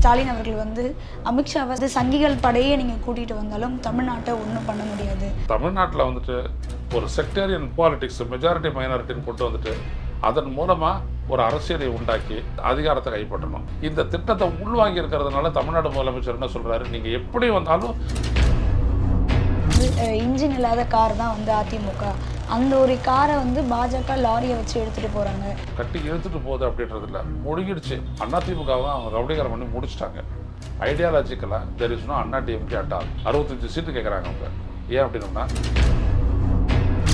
ஸ்டாலின் அவர்கள் வந்து அமித்ஷா வந்து சங்கிகள் படையே நீங்கள் கூட்டிகிட்டு வந்தாலும் தமிழ்நாட்டை ஒன்றும் பண்ண முடியாது. தமிழ்நாட்டில் வந்துட்டு ஒரு செக்டேரியன் பாலிடிக்ஸ் மெஜாரிட்டி மைனாரிட்டின்னு கொண்டு வந்துட்டு அதன் மூலமாக ஒரு அரசியலை உண்டாக்கி அதிகாரத்தை கைப்பற்றணும். இந்த திட்டத்தை உள்வாங்கி இருக்கிறதுனால தமிழ்நாடு முதலமைச்சர் என்ன சொல்கிறாரு, நீங்கள் எப்படி வந்தாலும் இன்ஜின் இல்லாத கார் தான் வந்து அதிமுக, அந்த ஒரு காரை வந்து பாஜக லாரியை வச்சு எடுத்துகிட்டு போகிறாங்க. கட்டி இழுத்துட்டு போகுது அப்படின்றதுல முழுகிடுச்சு. அதிமுகவை அவங்க ரவுடிகரம் பண்ணி முடிச்சிட்டாங்க. ஐடியாலஜிக்கலாக there is no Anna DMK at all. 65 seat கேட்குறாங்க அவங்க. ஏன் அப்படின்னா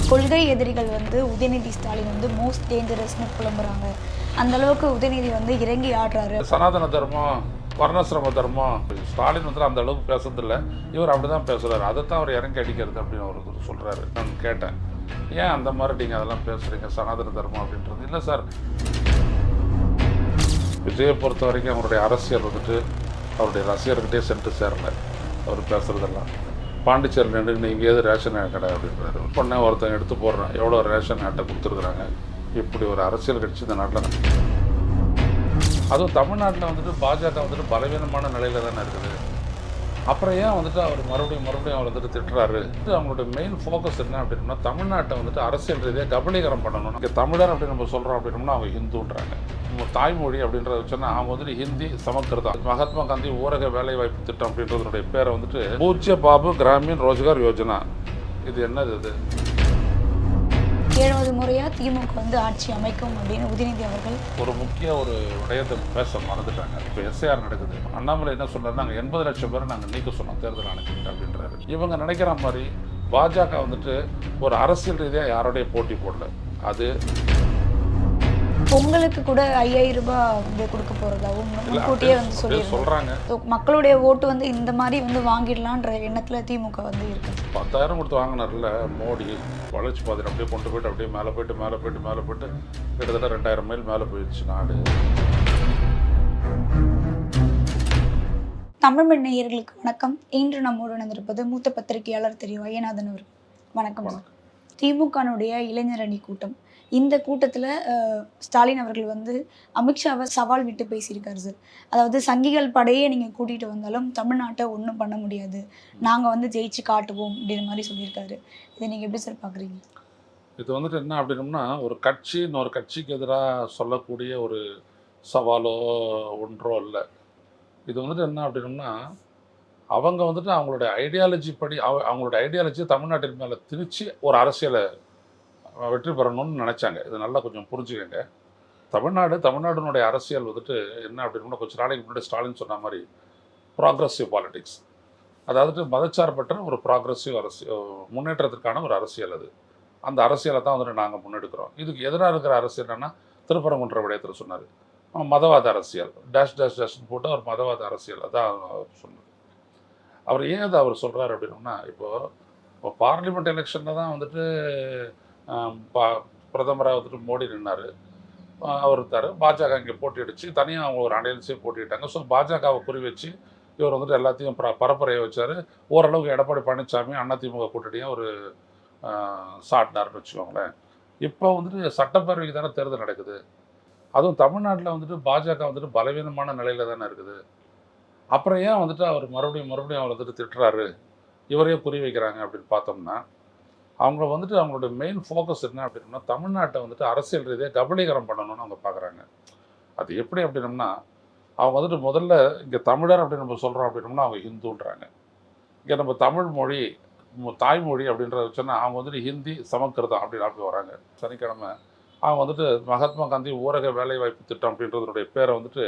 கொள்கை எதிரிகள் வந்து உதயநிதி ஸ்டாலின் வந்து மோஸ்ட் டேஞ்சரஸ்னு புலம்புறாங்க. அந்த அளவுக்கு உதயநிதி வந்து இறங்கி ஆடுறாரு. சனாதன தர்மம், வர்ணாசிரம தர்மம், ஸ்டாலின் வந்து அந்த அளவுக்கு பேசுறதில்ல, இவர் அப்படி தான் பேசுகிறாரு. அதைத்தான் அவர் இறங்கி அடிக்கிறது அப்படின்னு அவர் சொல்கிறாரு. நான் கேட்டேன், ஏன் அந்த மாதிரி நீங்கள் அதெல்லாம் பேசுகிறீங்க சனாதன தர்மம் அப்படின்றது? இல்லை சார், விஜயை பொறுத்த வரைக்கும் அவருடைய அரசியல் வந்துட்டு அவருடைய ரசிகர்கிட்டே சென்று சேரலை. அவர் பேசுகிறதெல்லாம் பாண்டிச்சேரி நின்று நீங்கள் ஏது ரேஷன் கடை அப்படின்றாரு. பொண்ணை ஒருத்தன் எடுத்து போடுறான், எவ்வளோ ரேஷன் அட்டை கொடுத்துருக்குறாங்க. இப்படி ஒரு அரசியல் கட்சி இந்த நாட்டில், அதுவும் தமிழ்நாட்டில் வந்துட்டு பாஜக வந்துட்டு பலவீனமான நிலையில் தானே இருக்குது. அப்புறம் ஏன் வந்துட்டு அவர் மறுபடியும் அவர் வந்துட்டு திட்டுறாரு? அவங்களுடைய மெயின் ஃபோக்கஸ் என்ன அப்படின்னா தமிழ்நாட்டை வந்துட்டு அரசியல் ரீதியாக கபலீகரம் பண்ணணும். இங்கே தமிழர் அப்படின்னு நம்ம சொல்கிறோம் அப்படின்னோம்னா அவங்க ஹிந்துன்றாங்க. தாய்மொழி அப்படின்றத வச்சோன்னா அவங்க வந்துட்டு ஹிந்தி சமஸ்கிருதம். மகாத்மா காந்தி ஊரக வேலைவாய்ப்பு திட்டம் அப்படின்றதுடைய பேரை வந்துட்டு பூஜ்ய பாபு கிராமின் ரோஜ்கார் யோஜனா. இது என்னது? இது 7வது முறையாக திமுக வந்து ஆட்சி அமைக்கும் அப்படின்னு உதயநிதி அவர்கள் ஒரு முக்கிய ஒரு விடயத்தை பேச மறந்துட்டாங்க. இப்போ எஸ்ஐஆர் நடக்குது. அண்ணாமலை என்ன சொல்றாரு, நாங்கள் 80 லட்சம் பேரை நாங்கள் நீக்க சொன்னோம் தேர்தல் ஆணையத்துக்கிட்ட அப்படின்றாரு. இவங்க நினைக்கிற மாதிரி பாஜக வந்துட்டு ஒரு அரசியல் ரீதியாக யாரோடைய போட்டி போடல. அது பொங்கலுக்கு கூட 5000 ரூபாய் வந்து கொடுக்க போறதாவும் முன்கூட்டியே வந்து சொல்றாங்க. மக்களுடைய ஓட்டு வந்து இந்த மாதிரி வந்து வாங்கிடலான்ற எண்ணத்துல திமுக வந்து இருக்கு. 10,000 கொடுத்து வாங்கினார்ல மோடி, வளர்ச்சி பாதையில் அப்படியே கொண்டு போயிட்டு அப்படியே மேலே போயிட்டு கிட்டத்தட்ட 2000 மைல் மேலே போயிடுச்சு நாடு. தமிழ் நேயர்களுக்கு வணக்கம். இன்று நம்மோடு இணைந்திருப்பது மூத்த பத்திரிகையாளர் திரு வையநாதன் அவர். வணக்கம். திமுகனுடைய இளைஞர் அணி கூட்டம். இந்த கூட்டத்தில் ஸ்டாலின் அவர்கள் வந்து அமித்ஷாவை சவால் விட்டு பேசியிருக்காரு சார். அதாவது சங்கிகள் படையே நீங்கள் கூட்டிகிட்டு வந்தாலும் தமிழ்நாட்டை ஒன்றும் பண்ண முடியாது, நாங்கள் வந்து ஜெயிச்சு காட்டுவோம் அப்படின்ற மாதிரி சொல்லியிருக்காரு. இதை நீங்கள் எப்படி சார் பார்க்குறீங்க? இது வந்துட்டு என்ன அப்படின்னோம்னா ஒரு கட்சி இன்னொரு கட்சிக்கு எதிராக சொல்லக்கூடிய ஒரு சவாலோ ஒன்றோ இல்லை. இது வந்துட்டு என்ன அப்படின்னோம்னா அவங்க வந்துட்டு அவங்களுடைய ஐடியாலஜி படி அவங்களுடைய ஐடியாலஜியை தமிழ்நாட்டின் மேலே திணிச்சு ஒரு அரசியலை வெற்றி பெறணும்னு நினச்சாங்க. இது நல்லா கொஞ்சம் புரிஞ்சுக்கங்க. தமிழ்நாடுனுடைய அரசியல் வந்துட்டு என்ன அப்படின்னா கொஞ்சம் நாளைக்கு முன்னாடி ஸ்டாலின் சொன்ன மாதிரி ப்ராக்ரஸிவ் பாலிடிக்ஸ், அதாவது மதச்சார்பற்ற ஒரு ப்ராக்ரஸிவ் முன்னேற்றத்திற்கான ஒரு அரசியல். அது அந்த அரசியலை தான் வந்துட்டு நாங்கள் முன்னெடுக்கிறோம். இதுக்கு எதிராக இருக்கிற அரசியல் என்னென்னா திருப்பரங்குன்ற விடயத்தில் சொன்னார், மதவாத அரசியல் டேஷ்னு போட்டு அவர் மதவாத அரசியல் அதான் அவர் சொன்னார். அவர் ஏன் அதை அவர் சொல்கிறார் அப்படின்னா இப்போ பார்லிமெண்ட் எலெக்ஷனில் தான் வந்துட்டு பிரதமராக வந்துட்டு மோடி நின்னார். அவர் இருந்தார். பாஜக இங்கே போட்டி அடித்து தனியாக அவங்க ஒரு அலையன்ஸே போட்டிட்டாங்க. ஸோ பாஜகவை குறி வச்சு இவர் வந்துட்டு எல்லாத்தையும் பரப்புரையை வச்சார். ஓரளவுக்கு எடப்பாடி பழனிசாமி அதிமுக கூட்டணியாக ஒரு சாட்டினார்னு வச்சுக்கோங்களேன். இப்போ வந்துட்டு சட்டப்பேரவைக்கு தானே தேர்தல் நடக்குது. அதுவும் தமிழ்நாட்டில் வந்துட்டு பாஜக வந்துட்டு பலவீனமான நிலையில் தானே இருக்குது. அப்புறம் ஏன் வந்துட்டு அவர் மறுபடியும் அவர் வந்துட்டு திட்டுறாரு, இவரையே குறி வைக்கிறாங்க அப்படின்னு பார்த்தோம்னா அவங்க வந்துட்டு அவங்களுடைய மெயின் ஃபோக்கஸ் என்ன அப்படின்னா தமிழ்நாட்டை வந்துட்டு அரசியல் ரீதியாக கபலீகரம் பண்ணணும்னு அவங்க பார்க்குறாங்க. அது எப்படி அப்படின்னம்னா அவங்க வந்துட்டு முதல்ல இங்கே தமிழர் அப்படின்னு நம்ம சொல்கிறோம் அப்படின்னோம்னா அவங்க ஹிந்துன்றாங்க. இங்கே நம்ம தமிழ் மொழி தாய்மொழி அப்படின்றத வச்சோன்னா அவங்க வந்துட்டு ஹிந்தி சமஸ்கிருதம் அப்படி வராங்க. சனிக்கிழமை அவங்க வந்துட்டு மகாத்மா காந்தி ஊரக வேலைவாய்ப்பு திட்டம் அப்படின்றதுடைய பேரை வந்துட்டு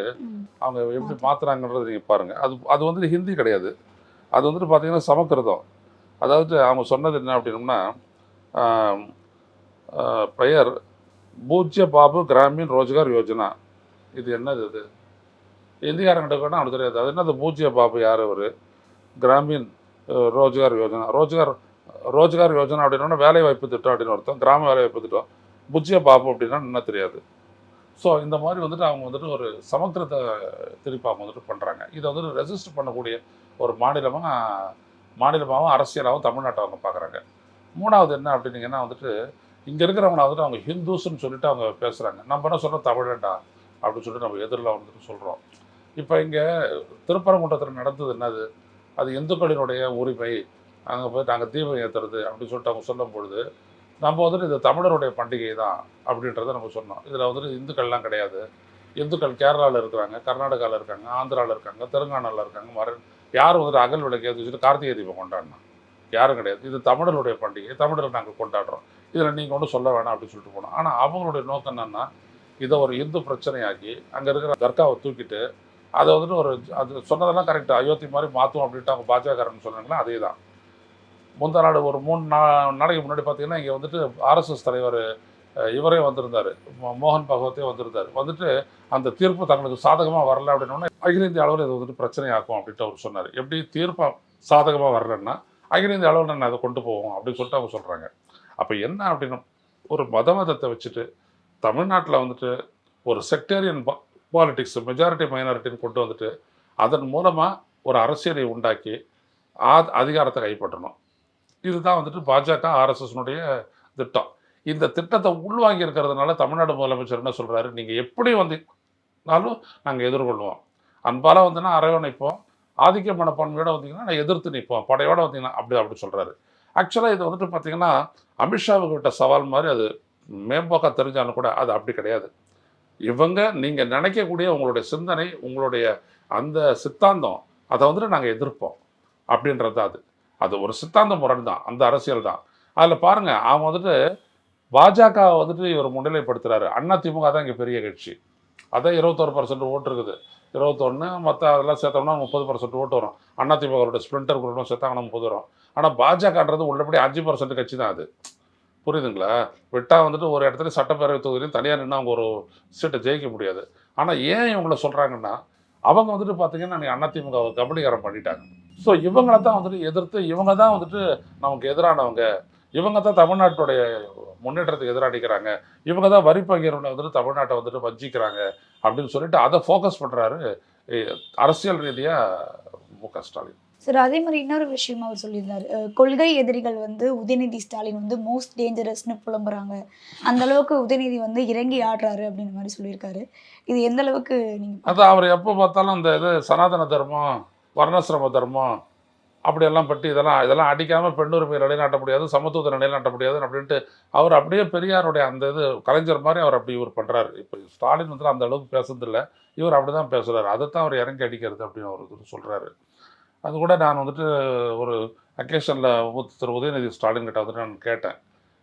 அவங்க எப்படி மாற்றுறாங்கன்றது நீங்கள் பாருங்கள். அது வந்துட்டு ஹிந்தி கிடையாது, அது வந்துட்டு பார்த்திங்கன்னா சமஸ்கிருதம். அதாவது அவங்க சொன்னது என்ன அப்படின்னோம்னா பெயர் பூஜ்ய பாபு கிராமின் ரோஜ்கார் யோஜனா. இது என்னது? இது இந்தியாரங்கிட்ட கூட அவனுக்கு தெரியாது. அது என்னது பூஜ்ய பாபு யார்? அவர் கிராமின் ரோஜ்கார் யோஜனா. ரோஜ்கார் யோஜனா அப்படின்னா வேலைவாய்ப்பு திட்டம் அப்படின்னு அர்த்தம். கிராம வேலைவாய்ப்பு திட்டம். பூஜ்ய பாபு அப்படின்னா என்ன தெரியாது. ஸோ இந்த மாதிரி வந்துட்டு அவங்க வந்துட்டு ஒரு சமஸ்கிருத திருப்பி அவங்க வந்துட்டு பண்ணுறாங்க. இதை வந்துட்டு ரெசிஸ்ட் பண்ணக்கூடிய ஒரு மாநிலமாகவும் அரசியலாகவும் தமிழ்நாட்டை அவங்க பார்க்குறாங்க. மூணாவது என்ன அப்படின்னீங்கன்னா வந்துட்டு இங்கே இருக்கிறவங்கள வந்துட்டு அவங்க ஹிந்துஸ்ன்னு சொல்லிட்டு அவங்க பேசுகிறாங்க. நம்ம என்ன சொல்கிறோம், தமிழண்டா அப்படின்னு சொல்லிட்டு நம்ம எதிரில் வந்துட்டு சொல்கிறோம். இப்போ இங்கே திருப்பரங்குன்றத்தில் நடந்தது என்னது, அது இந்துக்களினுடைய உரிமை, அங்கே போய் நாங்கள் தீபம் ஏற்றுறது அப்படின்னு சொல்லிட்டு அவங்க சொல்லும் பொழுது, நம்ம வந்துட்டு இது தமிழருடைய பண்டிகை தான் அப்படின்றத நம்ம சொன்னோம். இதில் வந்துட்டு இந்துக்கள்லாம் கிடையாது. இந்துக்கள் கேரளாவில் இருக்கிறாங்க, கர்நாடகாவில் இருக்காங்க, ஆந்திராவில் இருக்காங்க, தெலுங்கானாவில் இருக்காங்க. யார் வந்துட்டு அகல் விளக்கு ஏற்றி வச்சுட்டு கார்த்திகை தீபம் கொண்டாடினோம்? யாரும் கிடையாது. இது தமிழருடைய பண்டிகை, தமிழர் நாங்கள் கொண்டாடுறோம். இதில் நீங்கள் ஒன்றும் சொல்ல வேணாம் அப்படின்னு சொல்லிட்டு போனோம். ஆனால் அவங்களுடைய நோக்கம் என்னன்னா, இதை ஒரு இந்து பிரச்சனையாக்கி அங்கே இருக்கிற தர்காவை தூக்கிட்டு அதை வந்துட்டு ஒரு அது சொன்னதெல்லாம் கரெக்டு, அயோத்தி மாதிரி மாற்றும் அப்படின்ட்டு அவங்க பாஜகன்னு சொன்னாங்களா, அதே தான். முந்தா நாடு ஒரு 3 நாளைக்கு முன்னாடி பார்த்தீங்கன்னா, இங்கே வந்துட்டு ஆர்எஸ்எஸ் தலைவர் இவரே வந்திருந்தார், மோகன் பகவத்தே வந்திருந்தார். வந்துட்டு அந்த தீர்ப்பு தங்களுக்கு சாதகமாக வரல அப்படின்னோடனே அகில இந்திய அளவில் இது வந்துட்டு பிரச்சனையாக்கும் அப்படின்ட்டு அவர் சொன்னார். எப்படி தீர்ப்பு சாதகமாக வரலன்னா அகில இந்திய அளவில் நான் அதை கொண்டு போவோம் அப்படின்னு சொல்லிட்டு அவங்க சொல்கிறாங்க. அப்போ என்ன அப்படின்னா, ஒரு மதத்தை வச்சுட்டு தமிழ்நாட்டில் வந்துட்டு ஒரு செக்டேரியன் பாலிடிக்ஸ் மெஜாரிட்டி மைனாரிட்டின்னு கொண்டு வந்துட்டு அதன் மூலமாக ஒரு அரசியலை உண்டாக்கி அதிகாரத்தை கைப்பற்றணும். இதுதான் வந்துட்டு பாஜக ஆர்எஸ்எஸ்னுடைய திட்டம். இந்த திட்டத்தை உள்வாங்கி இருக்கிறதுனால தமிழ்நாடு முதலமைச்சர் என்ன சொல்கிறாரு, நீங்கள் எப்படி வந்தீங்கனாலும் நாங்கள் எதிர்கொள்வோம், அன்பால் வந்தீங்கன்னா அரவணைப்போம், ஆதிக்க மனப்பான்மையோடு வந்தீங்கன்னா நான் எதிர்த்து நிற்போம், படையோடு வந்தீங்கன்னா அப்படி சொல்கிறாரு. ஆக்சுவலாக இது வந்துட்டு பார்த்தீங்கன்னா அமித்ஷாவுக்கு விட்ட சவால் மாதிரி அது மேம்போக்காக தெரிஞ்சாலும் கூட அது அப்படி கிடையாது. இவங்க நீங்கள் நினைக்கக்கூடிய உங்களுடைய சிந்தனை, உங்களுடைய அந்த சித்தாந்தம், அதை வந்துட்டு நாங்கள் எதிர்ப்போம் அப்படின்றது தான். அது ஒரு சித்தாந்த முரண் தான், அந்த அரசியல் தான். அதில் பாருங்கள், அவங்க வந்துட்டு பாஜக வந்துட்டு இவர் முன்னிலைப்படுத்துகிறாரு. அதிமுக தான் இங்கே பெரிய கட்சி, அதான் 21% ஓட்டு இருக்குது. 21 மற்ற அதெல்லாம் சேர்த்தோம்னா 30% ஓட்டு வரும். அதிமுகவோட ஸ்பிளிண்டர் குரூப்லாம் சேர்த்தாங்கன்னா 30 வரும். ஆனால் பாஜகன்றது உள்ளபடி 5% கட்சி தான் அது. புரியுதுங்களா? விட்டால் வந்துட்டு ஒரு இடத்துல சட்டப்பேரவை தொகுதியிலையும் தனியாக நின்று அவங்க ஒரு சீட்டை ஜெயிக்க முடியாது. ஆனால் ஏன் இவங்கள சொல்கிறாங்கன்னா, அவங்க வந்துட்டு பார்த்தீங்கன்னா அதிமுகவை கபடிகாரம் பண்ணிட்டாங்க. ஸோ இவங்கள தான் வந்துட்டு எதிர்த்து, இவங்க தான் வந்துட்டு நமக்கு எதிரானவங்க, இவங்க தான் தமிழ்நாட்டுடைய முன்னேற்றத்துக்கு எதிராக நிற்கிறாங்க, இவங்க தான் வரி பங்கீடுல வந்துட்டு தமிழ்நாட்டை வந்துட்டு வஞ்சிக்கிறாங்க அப்படின்னு சொல்லிட்டு அதை ஃபோக்கஸ் பண்ணுறாரு அரசியல் ரீதியாக மு.க. ஸ்டாலின். சார், அதே மாதிரி இன்னொரு விஷயம் அவர் சொல்லியிருந்தார், கொள்கை எதிரிகள் வந்து உதயநிதி ஸ்டாலின் வந்து மோஸ்ட் டேஞ்சரஸ்னு புலம்புறாங்க, அந்த அளவுக்கு உதயநிதி வந்து இறங்கி ஆடுறாரு அப்படின்ற மாதிரி சொல்லியிருக்காரு. இது எந்த அளவுக்கு நீங்கள் அதான் அவர் எப்போ பார்த்தாலும் இந்த இது சனாதன தர்மம், வர்ணாசிரம தர்மம் அப்படியெல்லாம் பற்றி இதெல்லாம் அடிக்காமல் பெண்ணுரிமை நிலைநாட்ட முடியாது, சமத்துவத்தை நிலைநாட்ட முடியாது அப்படின்ட்டு அவர் அப்படியே பெரியாருடைய அந்த இது கலைஞர் மாதிரி அவர் அப்படி இவர் பண்ணுறாரு. இப்போ ஸ்டாலின் வந்து அந்த அளவுக்கு பேசுறதில்லை, இவர் அப்படி தான் பேசுகிறாரு. அதைத்தான் அவர் இறங்கி அடிக்கிறது அப்படின்னு அவர் சொல்கிறாரு. அது கூட நான் வந்துட்டு ஒரு அக்கேஷனில் திரு உதயநிதி ஸ்டாலின் கிட்ட வந்துட்டு நான் கேட்டேன்,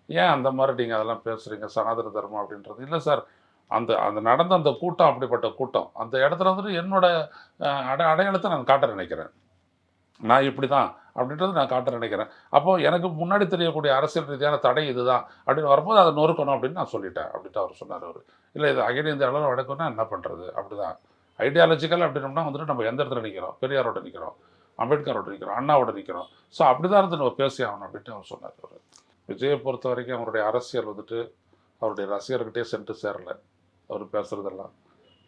ஏன் அந்த மாதிரி நீங்கள் அதெல்லாம் பேசுகிறீங்க சனாதன தர்மம் அப்படின்றது. இல்லை சார், அந்த அந்த நடந்த அந்த கூட்டம் அப்படிப்பட்ட கூட்டம், அந்த இடத்துல வந்துட்டு என்னோட அடையாளத்தை நான் காட்ட நினைக்கிறேன், நான் இப்படி தான் அப்படின்றது நான் காட்ட நினைக்கிறேன். அப்போது எனக்கு முன்னாடி தெரியக்கூடிய அரசியல் ரீதியான தடை இதுதான் அப்படின்னு வரும்போது அதை நொறுக்கணும் அப்படின்னு நான் சொல்லிட்டேன் அப்படின்ட்டு அவர் சொன்னார். அவர் இல்லை, இது அகில இந்திய அளவில் வழக்கம்னா என்ன பண்ணுறது, அப்படி தான் ஐடியாலஜிக்கல் அப்படின்னோம்னா வந்துட்டு நம்ம எந்த இடத்துல நிற்கிறோம், பெரியாரோட நிற்கிறோம், அம்பேத்கரோட நிற்கிறோம், அண்ணாவோட நிற்கிறோம். ஸோ அப்படி தான் இருந்து நம்ம பேசி ஆகணும் அப்படின்ட்டு அவர் சொன்னார். அவர் விஜயை பொறுத்த வரைக்கும் அவருடைய அரசியல் வந்துட்டு அவருடைய ரசிகர்கிட்டே சென்று சேரலை. அவர் பேசுகிறதெல்லாம்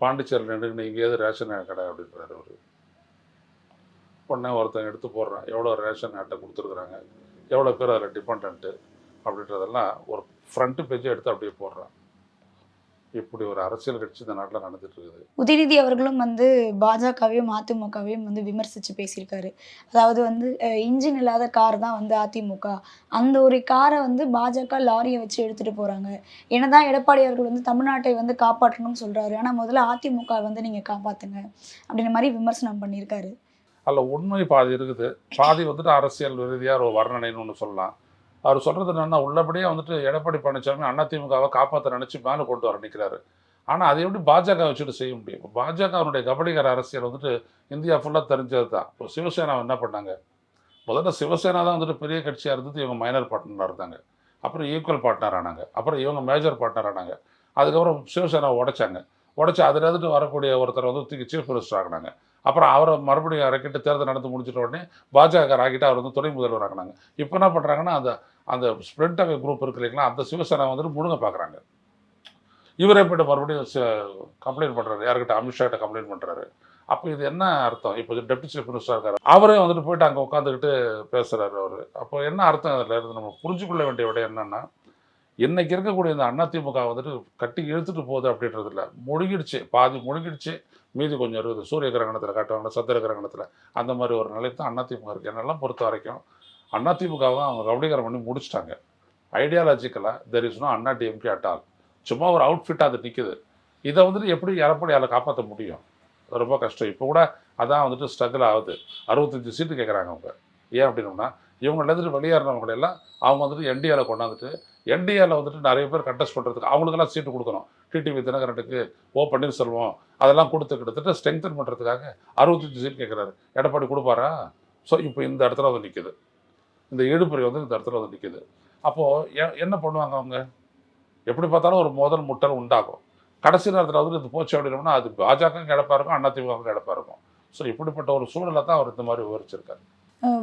பாண்டிச்சேரியில் நின்று இங்கே ஏது ரேஷன் கடை அப்படின்றாரு. அவர் உடனே ஒருத்தன் எடுத்து போடுறான், எவ்வளோ ரேஷன் அட்டை கொடுத்துருக்குறாங்க, எவ்வளோ பேர் அதில் டிபெண்ட்டு அப்படின்றதெல்லாம் ஒரு ஃப்ரண்ட் பேஜை எடுத்து அப்படியே போடுறான். இப்படி ஒரு அரசியல் கட்சி இந்த நாட்டில் நடந்துட்டு இருக்குது. உதயநிதி அவர்களும் வந்து பாஜகவையும் அதிமுகவையும் வந்து விமர்சித்து பேசியிருக்காரு. அதாவது வந்து இன்ஜின் இல்லாத கார் தான் வந்து அதிமுக, அந்த ஒரு காரை வந்து பாஜக லாரியை வச்சு எடுத்துகிட்டு போகிறாங்க. என்னதான் எடப்பாடி அவர்கள் வந்து தமிழ்நாட்டை வந்து காப்பாற்றணும்னு சொல்கிறாரு, ஆனால் முதல்ல அதிமுக வந்து நீங்கள் காப்பாற்றுங்க அப்படின்ற மாதிரி விமர்சனம் பண்ணியிருக்காரு. அதில் உண்மை பாதி இருக்குது, பாதி வந்துட்டு அரசியல் ரீதியாக ஒரு வர்ணனைன்னு ஒன்று சொல்லலாம். அவர் சொல்கிறது என்னென்னா, உள்ளபடியே வந்துட்டு எடப்பாடி பழனிசாமி அதிமுகவை காப்பாற்ற நினச்சி மேலே கொண்டு வர நிற்கிறாரு. ஆனால் அதை எப்படி பாஜக வச்சுட்டு செய்ய முடியும்? இப்போ பாஜகவுடைய கபடிகர அரசியல் வந்துட்டு இந்தியா ஃபுல்லாக தெரிஞ்சது தான். இப்போ சிவசேனா என்ன பண்ணாங்க, முதல்ல சிவசேனா தான் வந்துட்டு பெரிய கட்சியாக இருந்தது, இவங்க மைனர் பார்ட்னராக இருந்தாங்க, அப்புறம் ஈக்குவல் பார்ட்னர் ஆனாங்க, அப்புறம் இவங்க மேஜர் பார்ட்னர் ஆனாங்க, அதுக்கப்புறம் சிவசேனா உடைச்சி அதில் இருந்துட்டு வரக்கூடிய ஒருத்தர் வந்து தூக்கி சீஃப் மினிஸ்டர் ஆகினாங்க, அப்புறம் அவரை மறுபடியும் இறக்கிட்டு தேர்தல் நடந்து முடிச்சிட்ட உடனே பாஜக ஆகிட்டு அவர் வந்து துணை முதல்வர் ஆகினாங்க. இப்போ என்ன பண்ணுறாங்கன்னா, அந்த ஸ்ப்ளிண்ட் அவே குரூப் இருக்கு இல்லைங்களா, அந்த சிவசேனா வந்துட்டு முழுங்க பார்க்குறாங்க. இவரே போய்ட்டு மறுபடியும் கம்ப்ளைண்ட் பண்ணுறாரு, யார்கிட்ட, அமித்ஷாட்ட கம்ப்ளைண்ட் பண்ணுறாரு. அப்போ இது என்ன அர்த்தம்? இப்போ டெப்டி சீஃப் மினிஸ்டர் இருக்காரு, அவரே வந்துட்டு போய்ட்டு அங்கே உட்காந்துக்கிட்டு பேசுகிறாரு அவர். அப்போ என்ன அர்த்தம்? அதில் இருந்து நம்ம புரிஞ்சுக்கொள்ள வேண்டிய விட என்னென்னா, இன்றைக்கி இருக்கக்கூடிய இந்த அதிமுக வந்துட்டு கட்டி இழுத்துட்டு போகுது அப்படின்றது இல்லை, முழுகிடுச்சு, பாதி முழுகிடுச்சு, மீதி கொஞ்சம் இருக்குது. சூரிய கிரகணத்தில் காட்டுவாங்க, சந்திர கிரகணத்தில். அந்த மாதிரி ஒரு நிலை தான் அதிமுக இருக்குது. என்னெல்லாம் பொறுத்த வரைக்கும் அதிமுகவும் அவங்க ரவுடிகரம் பண்ணி முடிச்சிட்டாங்க. ஐடியாலஜிக்கலாக there is no Anna DMK at all. சும்மா ஒரு அவுட்ஃபிட்டாக அது நிற்குது. இதை வந்துட்டு எப்படி எடப்பாடியால் காப்பாற்ற முடியும்? ரொம்ப கஷ்டம். இப்போ கூட அதான் வந்துட்டு ஸ்ட்ரகிள் ஆகுது. 65 சீட்டு கேட்குறாங்க அவங்க. ஏன் அப்படின்னோம்னா, இவங்க எழுந்துட்டு வெளியேறினவங்களெல்லாம் அவங்க வந்துட்டு என்டிஏல கொண்டாந்துட்டு, என்டிஏல வந்துட்டு நிறைய பேர் கண்டெஸ்ட் பண்ணுறதுக்கு அவங்களுக்கெல்லாம் சீட்டு கொடுக்கணும். டிடிவி தினகரனுக்கு, ஓ பன்னீர்செல்வம் அதெல்லாம் கொடுத்து கிட்டத்தட்ட ஸ்ட்ரெங்தன் பண்ணுறதுக்காக 65 சீட் கேட்குறாரு. எடப்பாடி கொடுப்பாரா? ஸோ இப்போ இந்த இடத்துல வந்து நிற்குது. இந்த இழுபறி வந்து இந்த இடத்துல வந்து நிற்குது. அப்போது என்ன பண்ணுவாங்க அவங்க? எப்படி பார்த்தாலும் ஒரு மோதல் முட்டல் உண்டாகும். கடைசி நேரத்தில் வந்து இது போச்சு அப்படின்னோம்னா அது பாஜக இழப்பாக இருக்கும், அதிமுக இழப்பாக இருக்கும். ஸோ இப்படிப்பட்ட ஒரு சூழலை தான் அவர் இந்த மாதிரி விவரிச்சிருக்காரு.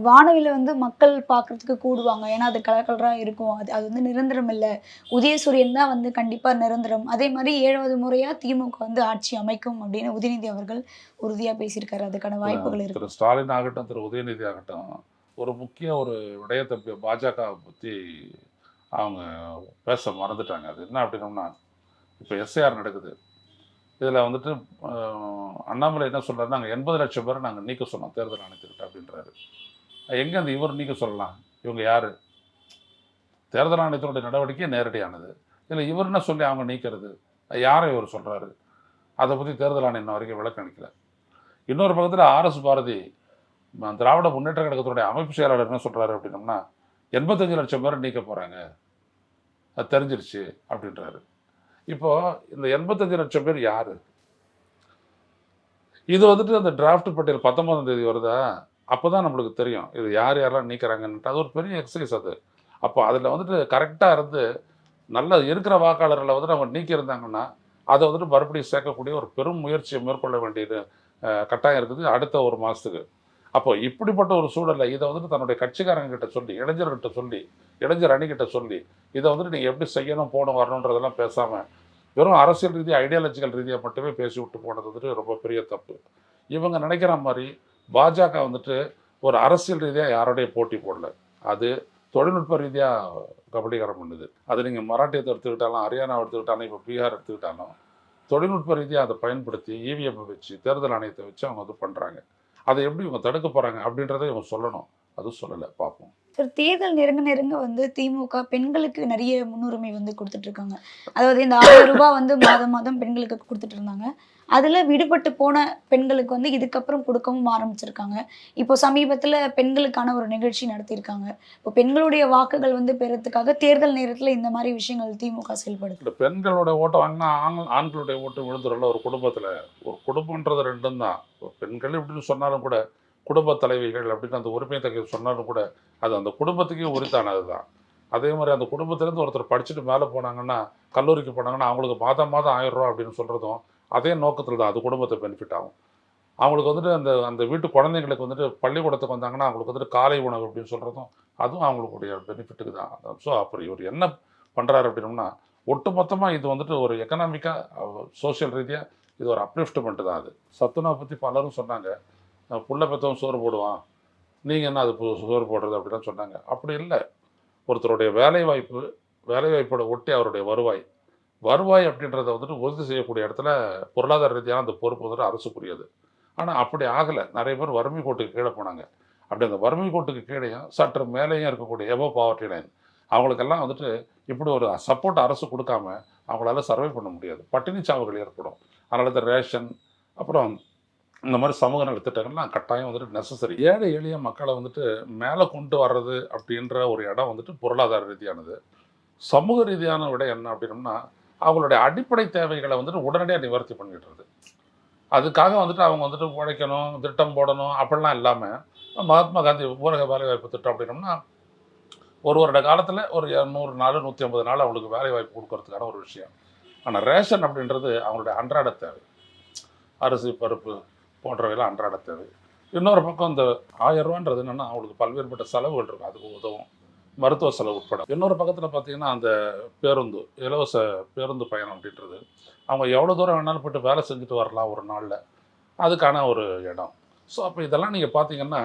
வானவில வந்து மக்கள் பார்க்கறதுக்கு கூடுவாங்க. ஏன்னா அது கலர் கலரா இருக்கும். அது அது வந்து நிரந்தரம் இல்ல. உதயசூரியன் தான் வந்து கண்டிப்பா நிரந்தரம். அதே மாரி 7வது முறையா திமுக வந்து ஆட்சி அமைக்கும் அப்படின்னு உதயநிதி அவர்கள் உறுதியா பேசியிருக்காரு. அதுக்கான வாய்ப்புகள் இருக்கு. திரு ஸ்டாலின் ஆகட்டும், திரு உதயநிதி ஆகட்டும், ஒரு முக்கிய ஒரு விடயத்தை பாஜக பற்றி அவங்க பேச மறந்துட்டாங்க. அது என்ன அப்படின்னோம்னா, இப்போ எஸ்ஐஆர் நடக்குது. இதில் வந்துட்டு அண்ணாமலை என்ன சொல்கிறாரு, நாங்கள் 80 லட்சம் பேரை நாங்கள் நீக்க சொன்னோம் தேர்தல் ஆணையத்துக்கிட்ட அப்படின்றாரு. எங்கே அந்த இவர் நீக்க சொல்லலாம்? இவங்க யார்? தேர்தல் ஆணையத்தினுடைய நடவடிக்கை நேரடியானது. இதில் இவர் என்ன சொல்லி அவங்க நீக்கிறது? யாரை இவர் சொல்கிறாரு? அதை பற்றி தேர்தல் ஆணையம் இன்ன வரைக்கும் விளக்கம் அளிக்கல. இன்னொரு பக்கத்தில் ஆர்எஸ் பாரதி திராவிட முன்னேற்ற கழகத்தினுடைய அமைப்பு செயலாளர் என்ன சொல்கிறாரு அப்படின்னோம்னா, 85 லட்சம் பேரை நீக்க போகிறாங்க, அது தெரிஞ்சிருச்சு அப்படின்றாரு. இப்போது இந்த 85 லட்சம் பேர் யார்? இது வந்துட்டு அந்த டிராஃப்ட் பட்டியல் 19ஆம் தேதி வருதா, அப்போ தான் நம்மளுக்கு தெரியும் இது யார் யாரெல்லாம் நீக்கிறாங்கன்ட்டு. அது ஒரு பெரிய எக்ஸசைஸ் அது. அப்போ அதில் வந்துட்டு கரெக்டாக இருந்து நல்ல இருக்கிற வாக்காளர்களை வந்துட்டு அவங்க நீக்கியிருந்தாங்கன்னா அதை வந்துட்டு மறுபடியும் சேர்க்கக்கூடிய ஒரு பெரும் முயற்சியை மேற்கொள்ள வேண்டியது கட்டாயம் இருக்குது அடுத்த ஒரு மாதத்துக்கு. அப்போ இப்படிப்பட்ட ஒரு சூழலில் இதை வந்துட்டு தன்னுடைய கட்சிக்காரங்க கிட்ட சொல்லி, இளைஞர்கிட்ட சொல்லி, இளைஞர் அணிகிட்ட சொல்லி, இதை வந்துட்டு நீங்கள் எப்படி செய்யணும், போகணும், வரணுன்றதெல்லாம் பேசாமல் வெறும் அரசியல் ரீதியாக, ஐடியாலஜிக்கல் ரீதியாக மட்டுமே பேசி விட்டு போனது வந்துட்டு ரொம்ப பெரிய தப்பு. இவங்க நினைக்கிற மாதிரி பாஜக வந்துட்டு ஒரு அரசியல் ரீதியாக யாரோடைய போட்டி போடல. அது தொழில்நுட்ப ரீதியாக கபடிகரம் பண்ணுது. அது நீங்கள் மராட்டியத்தை எடுத்துக்கிட்டாலும், ஹரியானா எடுத்துக்கிட்டாலும், இப்போ பீகார் எடுத்துக்கிட்டாலும் தொழில்நுட்ப ரீதியாக அதை பயன்படுத்தி இவிஎம் வச்சு, தேர்தல் ஆணையத்தை வச்சு அவங்க வந்து பண்ணுறாங்க. அதை எப்படி இவங்க தடுக்க போகிறாங்க அப்படின்றத இவங்க சொல்லணும். அதுவும் சொல்லலை. பார்ப்போம். சார், தேர்தல் நெருங்க நெருங்க வந்து திமுக பெண்களுக்கு நிறைய முன்னுரிமை வந்து கொடுத்துட்டு இருக்காங்க. அதாவது இந்த 1000 ரூபாய் வந்து மாதம் மாதம் பெண்களுக்கு கொடுத்துட்டு இருந்தாங்க. அதுல விடுபட்டு போன பெண்களுக்கு வந்து இதுக்கப்புறம் கொடுக்கவும் ஆரம்பிச்சிருக்காங்க. இப்போ சமீபத்துல பெண்களுக்கான ஒரு நிகழ்ச்சி நடத்தியிருக்காங்க. இப்போ பெண்களுடைய வாக்குகள் வந்து பெறத்துக்காக தேர்தல் நேரத்துல இந்த மாதிரி விஷயங்கள் திமுக செயல்படுது. இந்த பெண்களோட ஓட்டை வாங்கினா ஆண்களுடைய ஓட்டு விழுந்துடல. ஒரு குடும்பத்தில் ஒரு குடும்பன்றது ரெண்டும் தான். பெண்கள் இப்படின்னு சொன்னாலும் கூட, குடும்ப தலைவிகள் அப்படின்னு அந்த உரிமை தொகை சொன்னாலும் கூட, அது அந்த குடும்பத்துக்கே உரித்தானது தான். அதே மாதிரி அந்த குடும்பத்திலேருந்து ஒருத்தர் படிச்சுட்டு மேலே போனாங்கன்னா, கல்லூரிக்கு போனாங்கன்னா அவங்களுக்கு மாதம் மாதம் 1000 ரூபா அப்படின்னு சொல்கிறதும் அதே நோக்கத்தில் தான். அது குடும்பத்தை பெனிஃபிட் ஆகும். அவங்களுக்கு வந்துட்டு அந்த அந்த வீட்டு குழந்தைங்களுக்கு வந்துட்டு பள்ளிக்கூடத்துக்கு வந்தாங்கன்னா அவங்களுக்கு வந்துட்டு காலை உணவு அப்படின்னு சொல்கிறதும் அதுவும் அவங்களுக்குடைய பெனிஃபிட்டுக்கு தான். ஸோ அப்புறம் இவர் என்ன பண்ணுறாரு அப்படின்னோம்னா, ஒட்டு மொத்தமாக இது வந்துட்டு ஒரு எக்கனாமிக்காக, சோஷியல் ரீதியாக இது ஒரு அப்லிஃப்ட்மெண்ட்டு தான். அது சத்துணவை பற்றி பலரும் சொன்னாங்க. புள்ள பெற்றவன் சோறு போடுவான், நீங்கள் என்ன அது சோறு போடுறது அப்படிலாம் சொன்னாங்க. அப்படி இல்லை. ஒருத்தருடைய வேலைவாய்ப்பு, வேலைவாய்ப்போட ஒட்டி அவருடைய வருவாய் அப்படின்றத வந்துட்டு உறுதி செய்யக்கூடிய இடத்துல பொருளாதார ரீதியான அந்த பொறுப்பு வந்துட்டு அரசுக்குரியது. ஆனால் அப்படி ஆகலை. நிறைய பேர் வறுமை கோட்டுக்கு கீழே போனாங்க. அப்படி அந்த வறுமை கோட்டுக்கு கீழேயும் சற்று மேலேயும் இருக்கக்கூடிய எபோ பாவர்ட்டி லைன் அவங்களுக்கெல்லாம் வந்துட்டு இப்படி ஒரு சப்போர்ட் அரசு கொடுக்காம அவங்களால சர்வை பண்ண முடியாது. பட்டினி சாவுகள் ஏற்படும். அதனால இந்த ரேஷன், அப்புறம் இந்த மாதிரி சமூக நல திட்டங்கள்லாம் கட்டாயம் வந்துட்டு நெசசரி. ஏழை எளிய மக்களை வந்துட்டு மேலே கொண்டு வர்றது அப்படின்ற ஒரு இடம் வந்துட்டு பொருளாதார ரீதியானது. சமூக ரீதியான விட என்ன அப்படின்னோம்னா, அவங்களுடைய அடிப்படை தேவைகளை வந்துட்டு உடனடியாக நிவர்த்தி பண்ணிடுறது. அதுக்காக வந்துட்டு அவங்க வந்துட்டு உழைக்கணும், திட்டம் போடணும் அப்படிலாம் இல்லாமல், மகாத்மா காந்தி ஊரக வேலைவாய்ப்பு திட்டம் அப்படின்னோம்னா ஒரு வருட காலத்தில் ஒரு 100 நாள் 150 நாள் அவங்களுக்கு வேலைவாய்ப்பு கொடுக்கறதுக்கான ஒரு விஷயம். ஆனால் ரேஷன் அப்படின்றது அவங்களுடைய அன்றாட தேவை. அரிசி, பருப்பு போன்றவையெல்லாம் அன்றாட தேவை. இன்னொரு பக்கம் இந்த 1000 ரூபான்றது என்னென்னா அவங்களுக்கு பல்வேறுபட்ட செலவுகள் இருக்கும், அதுக்கு உதவும், மருத்துவ செலவு உட்பட. இன்னொரு பக்கத்தில் பார்த்திங்கன்னா அந்த பேருந்து, இலவச பேருந்து பயணம் அப்படின்றது அவங்க எவ்வளோ தூரம் வேணாலும் போய்ட்டு வேலை செஞ்சுட்டு வரலாம் ஒரு நாளில், அதுக்கான ஒரு இடம். ஸோ அப்போ இதெல்லாம் நீங்கள் பார்த்தீங்கன்னா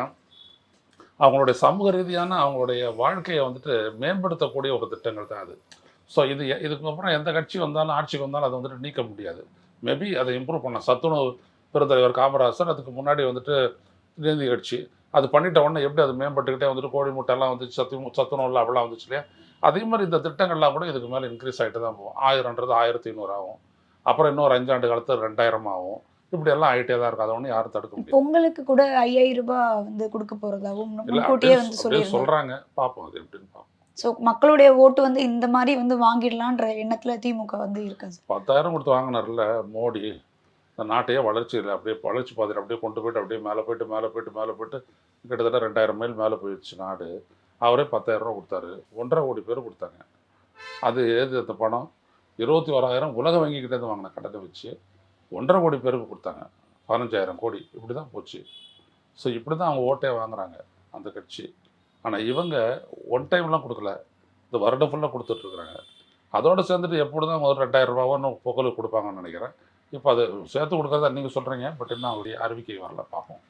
அவங்களுடைய சமூக ரீதியான அவங்களுடைய வாழ்க்கையை வந்துட்டு மேம்படுத்தக்கூடிய ஒரு திட்டங்கள் தான் அது. ஸோ இதுக்கு அப்புறம் எந்த கட்சி வந்தாலும், ஆட்சிக்கு வந்தாலும் அதை வந்துட்டு நீக்க முடியாது. மேபி அதை இம்ப்ரூவ் பண்ணலாம். சத்துணவு பெருந்தலைவர் காமராசர், அதுக்கு முன்னாடி வந்துட்டு நீதி கட்சி. அது பண்ணிட்ட உடனே எப்படி அது மேம்பட்டுக்கிட்டே வந்துட்டு கோழி முட்டைலாம் வந்துச்சு, சத்துணவுல அப்படிலாம் வந்துச்சு இல்லையா? அதே மாதிரி இந்த திட்டங்கள்லாம் கூட இதுக்கு மேலே இன்க்ரீஸ் ஆகிட்டு தான் போகும். 1000ன்றது 1500 ஆகும். அப்புறம் இன்னொரு 5 ஆண்டு காலத்தில் 2000 ஆகும். இப்படியெல்லாம் ஆகிட்டே தான் இருக்கும். அதை ஒன்றும் யாரும் தடுக்க முடியாது. பொங்கலுக்கு கூட 5000 ரூபாய் வந்து கொடுக்க போறதாவும் இல்லை, முன்கூட்டியே வந்து அப்படியே சொல்லியிருந்தாங்க. சொல்கிறாங்க. பார்ப்போம் அது எப்படின்னு பார்ப்போம். ஸோ மக்களுடைய ஓட்டு வந்து இந்த மாதிரி வந்து வாங்கிடலான்ற எண்ணத்துல திமுக வந்து இருக்காது. 10,000 கொடுத்து வாங்கினார்ல மோடி, இந்த நாட்டையே வளர்ச்சியில் அப்படியே வளர்ச்சி பாதையில் அப்படியே கொண்டு போயிட்டு அப்படியே மேலே போயிட்டு கிட்டத்தட்ட 2000 மைல் மேலே போயிடுச்சு நாடு. அவரே 10,000 ரூபா கொடுத்தாரு. 1.5 கோடி பேர் கொடுத்தாங்க. அது ஏது அந்த பணம்? 21,000 உலக வங்கிக்கிட்டேருந்து வாங்கின கடனை வச்சு 1.5 கோடி பேருக்கு கொடுத்தாங்க. 15,000 கோடி இப்படி தான் போச்சு. ஸோ இப்படி தான் அவங்க ஓட்டே வாங்குறாங்க அந்த கட்சி. ஆனால் இவங்க ஒன் டைம்லாம் கொடுக்கல, இந்த வருடம் ஃபுல்லாக கொடுத்துட்ருக்குறாங்க. அதோடு சேர்ந்துட்டு எப்படி தான் ஒரு 2000 ரூபாவோ இன்னும் பொங்கலுக்கு கொடுப்பாங்கன்னு நினைக்கிறேன். இப்போ அது சேர்த்து கொடுக்குறதா நீங்கள் சொல்கிறீங்க. பட் இன்னும் அவங்களுடைய அறிவிக்கை வரல, பார்ப்போம்.